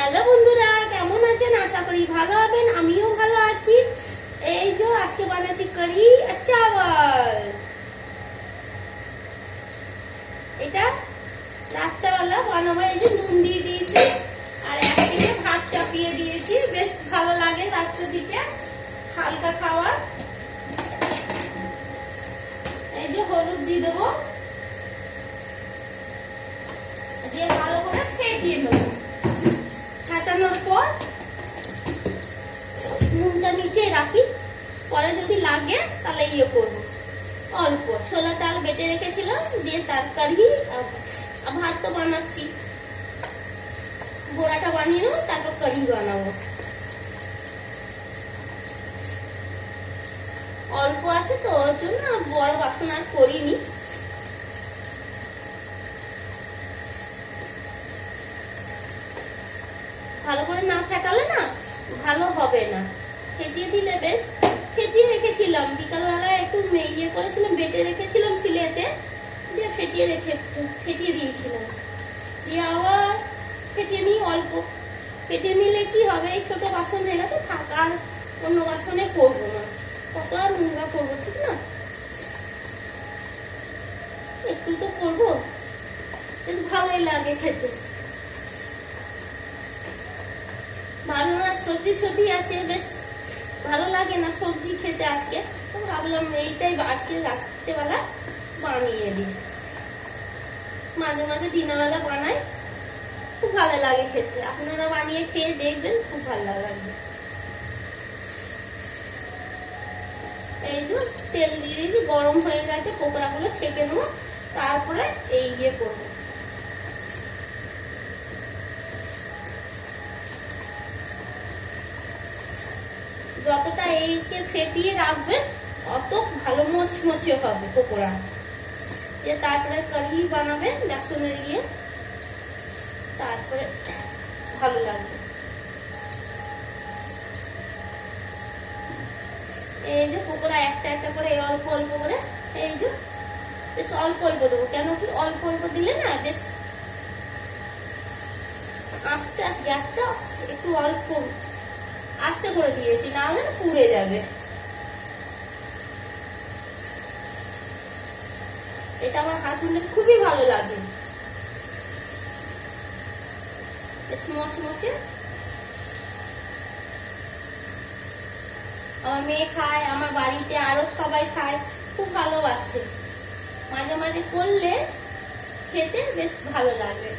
Hello বন্ধুরা, কেমন আছেন? আশা করি ভালো হবেন। আমিও ভালো আছি। এই যে আজকে বানাচ্ছি কারি চাওয়াল। এটা রাত্রেবেলা বানাবো। এই যে নুন দিয়ে দিয়েছি আর একদিকে ভাত চাপিয়ে দিয়েছি। বেশ ভালো লাগে রাত্রের দিকে হালকা খাওয়ার। এই যে হলুদ দিয়ে দেবো, দিয়ে ভালো করে ফেটিয়ে নেবো। ফাটানোর পর নুনটা নিচে রাখি, পরে যদি লাগে তাহলে করবো। অল্প ছোলা ডাল বেটে রেখেছিলাম, দিয়ে তরকারি ভাত তো বানাচ্ছি, বড়াটা বানিয়ে নেবো, তারপর কারি বানাবো। অল্প আছে তো ওর জন্য বড় বাসন আর করিনি। ভালো করে না ফেটালে না ভালো হবে না। ফেটিয়ে দিলে বেশ। ফেটিয়ে রেখেছিলাম বিকালবেলায়, একটু করেছিলাম, বেটে রেখেছিলাম সিলেতে, দিয়ে ফেটিয়ে দিয়েছিলাম। দিয়ে আবার ফেটিয়ে নিই অল্প। ফেটিয়ে নিলে কি হবে, এই ছোট বাসন হয়ে গেছে, থাকার অন্য বাসনে করবো না, কত আর নোংরা করবো, ঠিক না? একটু তো করবো, বেশ ভালোই লাগে খেতে। ভালো না, সর্দি আছে, বেশ ভালো লাগে না সবজি খেতে। আজকে তো ভাবলাম এইটাই আজকে রাত্রেবেলা বানিয়ে দিই। মাঝে মাঝে দিনেরবেলা বানাই, খুব ভালো লাগে খেতে। আপনারা বানিয়ে খেয়ে দেখবেন, খুব ভালো লাগবে। এই যে তেল দিয়ে দিয়েছি, গরম হয়ে গেছে, পকোড়াগুলো ছেঁকে নেবো, তারপরে এই করবো। যতটা এইকে ফেটিয়ে রাখবেন অত ভালো মচমচে হবে পকোড়া। তারপরে কারি বানাবেন বেসনের তারপরে ভালো লাগবে। এই যে পকোড়া একটা একটা করে অল্প অল্প করে, এই যে বেশ অল্প অল্প দেবো। কেন কি অল্প অল্প দিলে না বেশ গ্যাসটা একটু অল্প আস্তে করে দিয়েছি, না হলে পুড়ে যাবে। এটা আমার হাজবেন্ডের খুবই ভালো লাগে, বেশ মচমচে। আমার মেয়ে খায়, আমার বাড়িতে আরো সবাই খায়, খুব ভালোবাসে। মাঝে মাঝে করলে খেতে বেশ ভালো লাগে।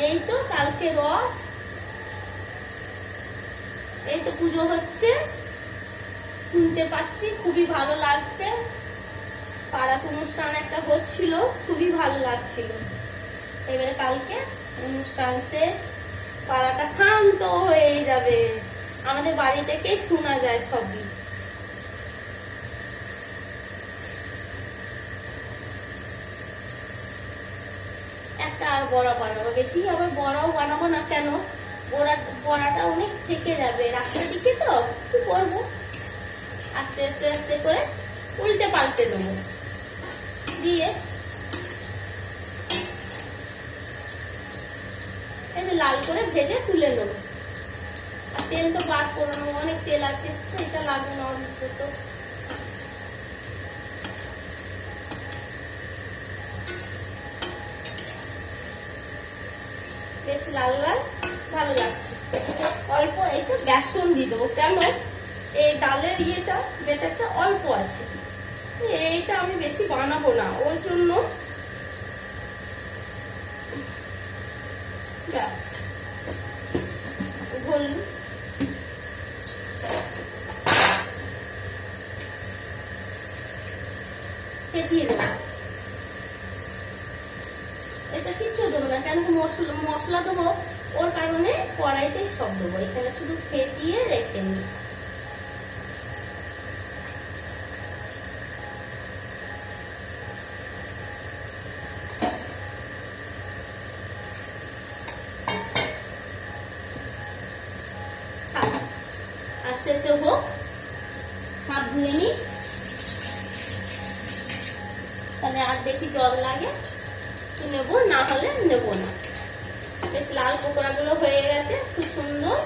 এই তো কালকে রথ, এই তো পুজো হচ্ছে, শুনতে পাচ্ছি, খুবই ভালো লাগছে। পাড়াত অনুষ্ঠান একটা হচ্ছিল, খুবই ভালো লাগছিল। এবারে কালকে অনুষ্ঠান শেষ, পাড়াটা শান্ত হয়ে যাবে। আমাদের বাড়ি থেকে শোনা যায় সবই। একটা আর বড়া বানাবো, বেশি আবার বড়াও বানাবো না। কেন, বড়াটা অনেক থেকে যাবে রাস্তার দিকে, তো কি করবো, আস্তে আস্তে আস্তে করে উল্টে পাল্টে নেবো, দিয়ে এই যে লাল করে ভেজে তুলে নেবো। আর তেল তো বার করে নেবো, অনেক তেল আছে, সেটা লাগবে না অল্প তো। বেশ লাল লাল ভালো লাগছে। অল্প একটু বেসন দিয়ে দেবো, কেন এই ডালের বেটারটা অল্প আছে, এইটা আমি বেশি বানাবো না, ওর জন্য। ব্যাস ফেটিয়ে দেবো। এটা কিচ্ছু দেবো না, কেন মশলা দেবো, ওর কারণে কড়াইতেই সব দেবো। এখানে শুধু ফেটিয়ে রেখে নিই। আস্তে আস্তে হোক, হাত ধুয়ে নিই, তাহলে আর দেখি জল লাগে তো নেবো, না হলে নেবো না। বেশ লাল পকোড়াগুলো হয়ে গেছে, খুব সুন্দর।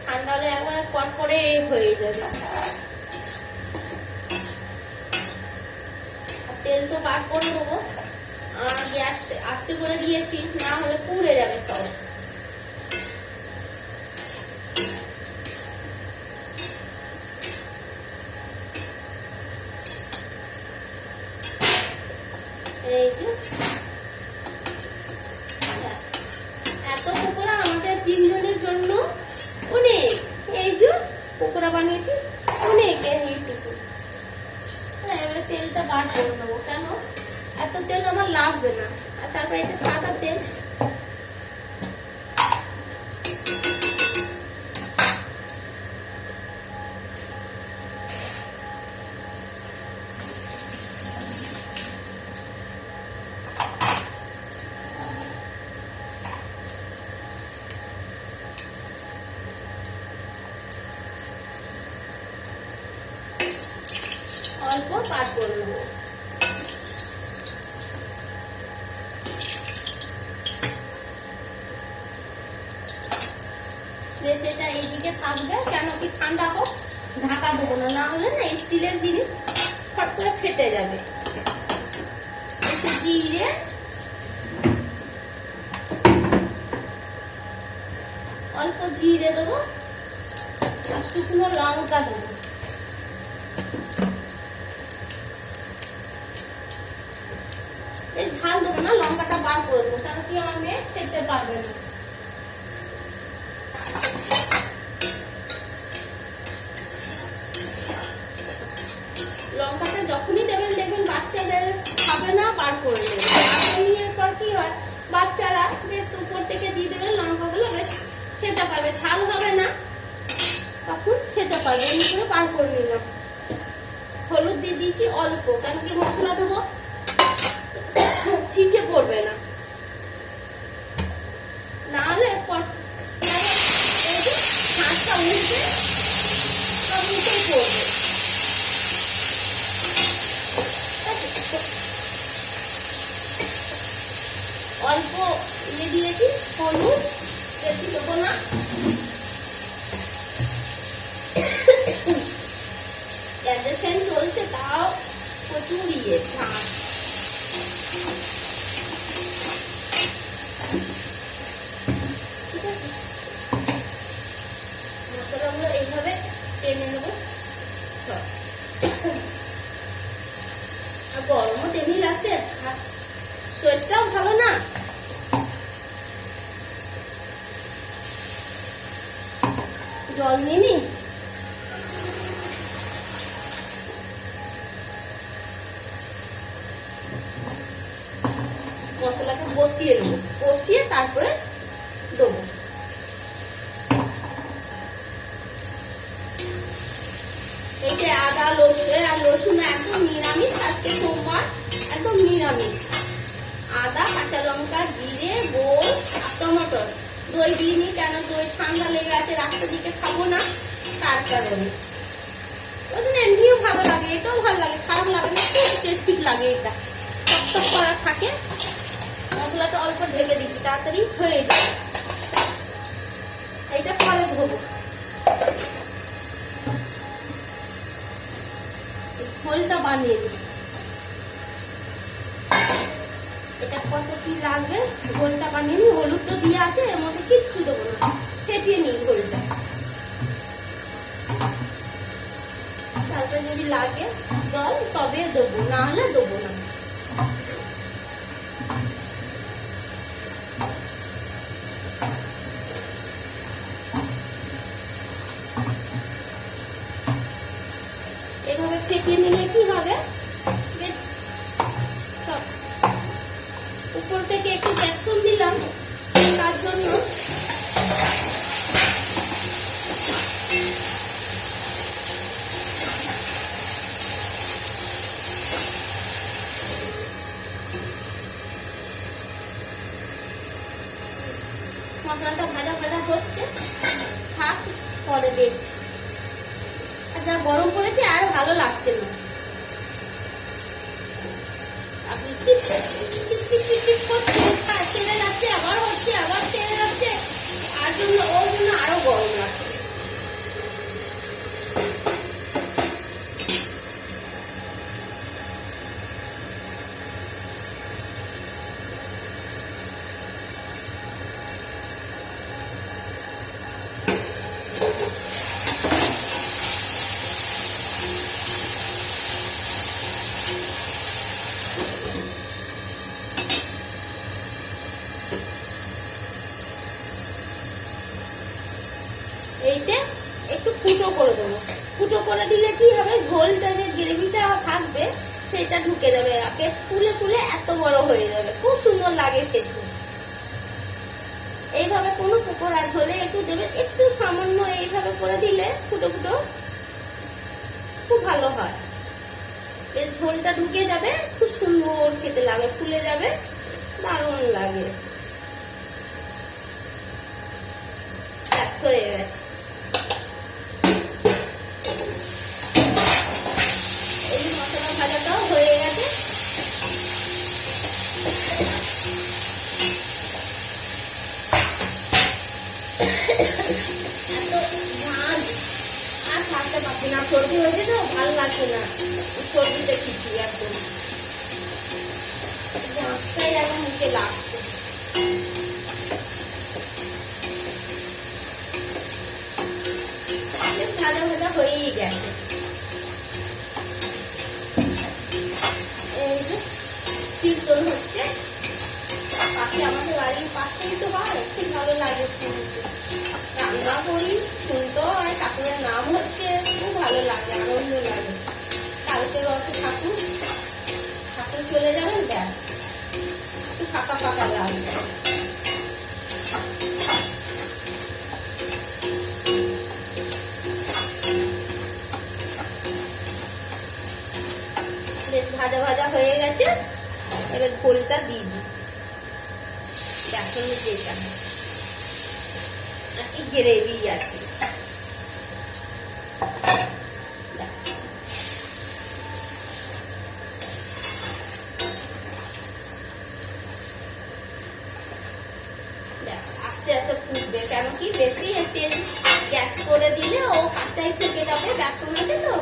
ঠান্ডা হলে একবার কড়কড়ে হয়ে যাবে। তেল তো বার করে দেবো, গ্যাস আস্তে করে দিয়েছি, না হলে পুড়ে যাবে সব। এই যে এত পকোড়া আমাদের 3 জনের জন্য অনেক। এই যে পকোড়া বানিয়েছি অনেক, এইটুকু। এবারে তেলটা বার করে নেবো, কেন এত তেল আমার লাগবে না। আর তারপরে এটা সাদা তেল, অল্প পার করে নেবো। সেটা এইদিকে থাকবে, কেন কি ঠান্ডা হোক, ঢাকা দেবো না, না হলে না স্টিলের জিনিস ফট করে ফেটে যাবে। একটু জিরে, অল্প জিরে দেবো আর শুকনো লঙ্কা দেবো। এই ঝাল দেবো না, লঙ্কাটা বার করে দেবো, কেন কি আমার মেয়ে খেতে পারবে না। লঙ্কাটা যখনই দেবেন দেখবেন বাচ্চাদের খাবে না, বার করে দেবেন। নিয়ে পর কি হয়, বাচ্চারা বেশ উপর থেকে দিয়ে দেবেন লঙ্কাগুলো, বেশ খেতে পারবে, ঝাল হবে না, তখন খেতে পারবে। এমনি করে বার করে নিলাম। হলুদ দিয়ে দিচ্ছি অল্প, কেন কি মশলা দেবো ছিটে পড়বে না, নাহলে হাতটা উঠবে, সব উঠেই পড়বে। অল্প দিয়েছি হলুদ, বেশি দেবো না। গ্যাসের ফ্যান চলছে, তাও প্রচুর ঝাঁজ। ঠিক আছে, মশলাগুলো এইভাবে টেনে নেবো সব। আর গরমও তেমনি লাগছে, শরীরটাও ভালো না। জল নিয়ে নি, মশলাটা বসিয়ে নেব, বসিয়ে তারপরে দেবো। এই যে আদা রসুন একদম নিরামিষ, আজকে সোমবার, একদম নিরামিষ। আদা, কাঁচা লঙ্কা, জিরে, গোল, টমেটো। দই দিইনি, কেন দই ঠান্ডা লেগে আছে, রাস্তার দিকে খাবো না, তার কারণে। এমনিও ভালো লাগে, এটাও ভালো লাগে, খারাপ লাগে না, খুব টেস্টি লাগে। এটা টক করা থাকে। মশলাটা অল্প ঢেলে দিচ্ছি, তাড়াতাড়ি হয়ে যাবে। এটা পরে ধোবো। ঝোলটা বানিয়ে দিই, এটা কত কি লাগবে ঝোলটা বানিয়ে নিই। হলুদ তো দিয়ে আছে, এর মধ্যে কিচ্ছু দেবো না, ফেটিয়ে নিই ঝোলটা। তারপরে যদি লাগে জল তবে দেবো, না হলে দেবো না। এভাবে ফেটিয়ে নিলে কি হবে, বেশ সব। উপর থেকে একটু বেসন দিলাম তার জন্য। মশলাটা ভাজা ভাজা হচ্ছে, থাক, পরে দেখছি। আর যা গরম পড়েছে আর ভালো লাগছে না। ছেড়ে যাচ্ছে, আবার হচ্ছে, আবার ছেড়ে যাচ্ছে, ওর জন্য আরো গরম লাগছে। এইতে একটু ফুটো করে দেবো। ফুটো করে দিলে কি হবে, ঝোলটা যে গ্রেভিটা থাকবে সেটা ঢুকে যাবে, বেশ ফুলে ফুলে এত বড় হয়ে যাবে, খুব সুন্দর লাগে খেতে। এইভাবে কোনো পকোড়া ঝোলে একটু দেবে, একটু সামান্য এইভাবে করে দিলে ফুটো ফুটো খুব ভালো হয়, বেশ ঝোলটা ঢুকে যাবে, খুব সুন্দর খেতে লাগে, ফুলে যাবে, দারুণ লাগে। হয়ে গেছে, এই মশলা ভাজাটাও হয়ে গেছে। এত ঝাল আর থাকতে পারছি না, সর্দি হয়েছে তো ভালো লাগছে না, সর্দিতে কিছু একদম ঝাঁকটাই এখন মুখে লাগছে। ভাজা ভাজা হয়েই গেছে। এই যে কীর্তন হচ্ছে পাশে, আমাদের বাড়ির পাশেই তো হয়, খুব ভালো লাগে শুনতে, রান্না করি শুনতেও হয়, ঠাকুরের নাম হচ্ছে, খুব ভালো লাগে, আনন্দ লাগে। কালকে রথ ঠাকুর চলে যাবেন, ব্যাস একটু ফাঁকা ফাঁকা লাগবে। ভাজা ভাজা হয়ে গেছে, এবার ঝোলটা দিয়ে দিই, বেসনের যেটা নাকি গ্রেভি আছে। আস্তে আস্তে ফুটবে, কেন কি বেশি তেল গ্যাস করে দিলে ও কাঁচাই থেকে যাবে, বেসন আছে তো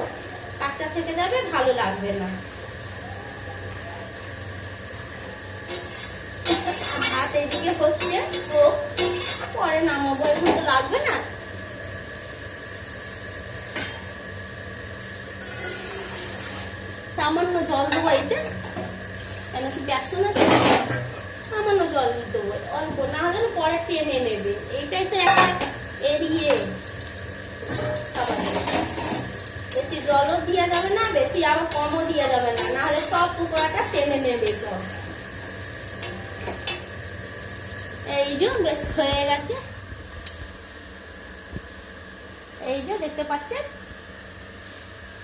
কাঁচা থেকে যাবে, ভালো লাগবে না। ভাত এইদিকে হচ্ছে, ও পরে নামাবো, এখন তো লাগবে না। সামান্য জল দেবো এতে, কেন কি বেসন আছে, সামান্য জল দেবো অল্প, না হলে পরে টেনে নেবে। এইটাই তো একটা এরিয়ে, বেশি জলও দেওয়া যাবে না, বেশি আবার কমও দেওয়া যাবে না, না হলে সব পকোড়াটা টেনে নেবে জল। এই যে বেশ হয়ে গেছে, এই যে দেখতে পাচ্ছেন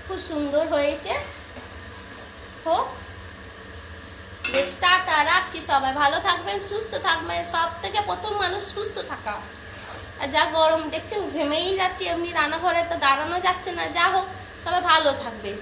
খুব সুন্দর হয়েছে। হোক, বেশ টাটা, রাখছি। সবাই ভালো থাকবেন, সুস্থ থাকবেন, সব থেকে প্রথম মানুষ সুস্থ থাকা। আর যা গরম দেখছেন, ঘেমেই যাচ্ছি, এমনি রান্নাঘরে তো দাঁড়ানো যাচ্ছে না। যা হোক, সবাই ভালো থাকবেন।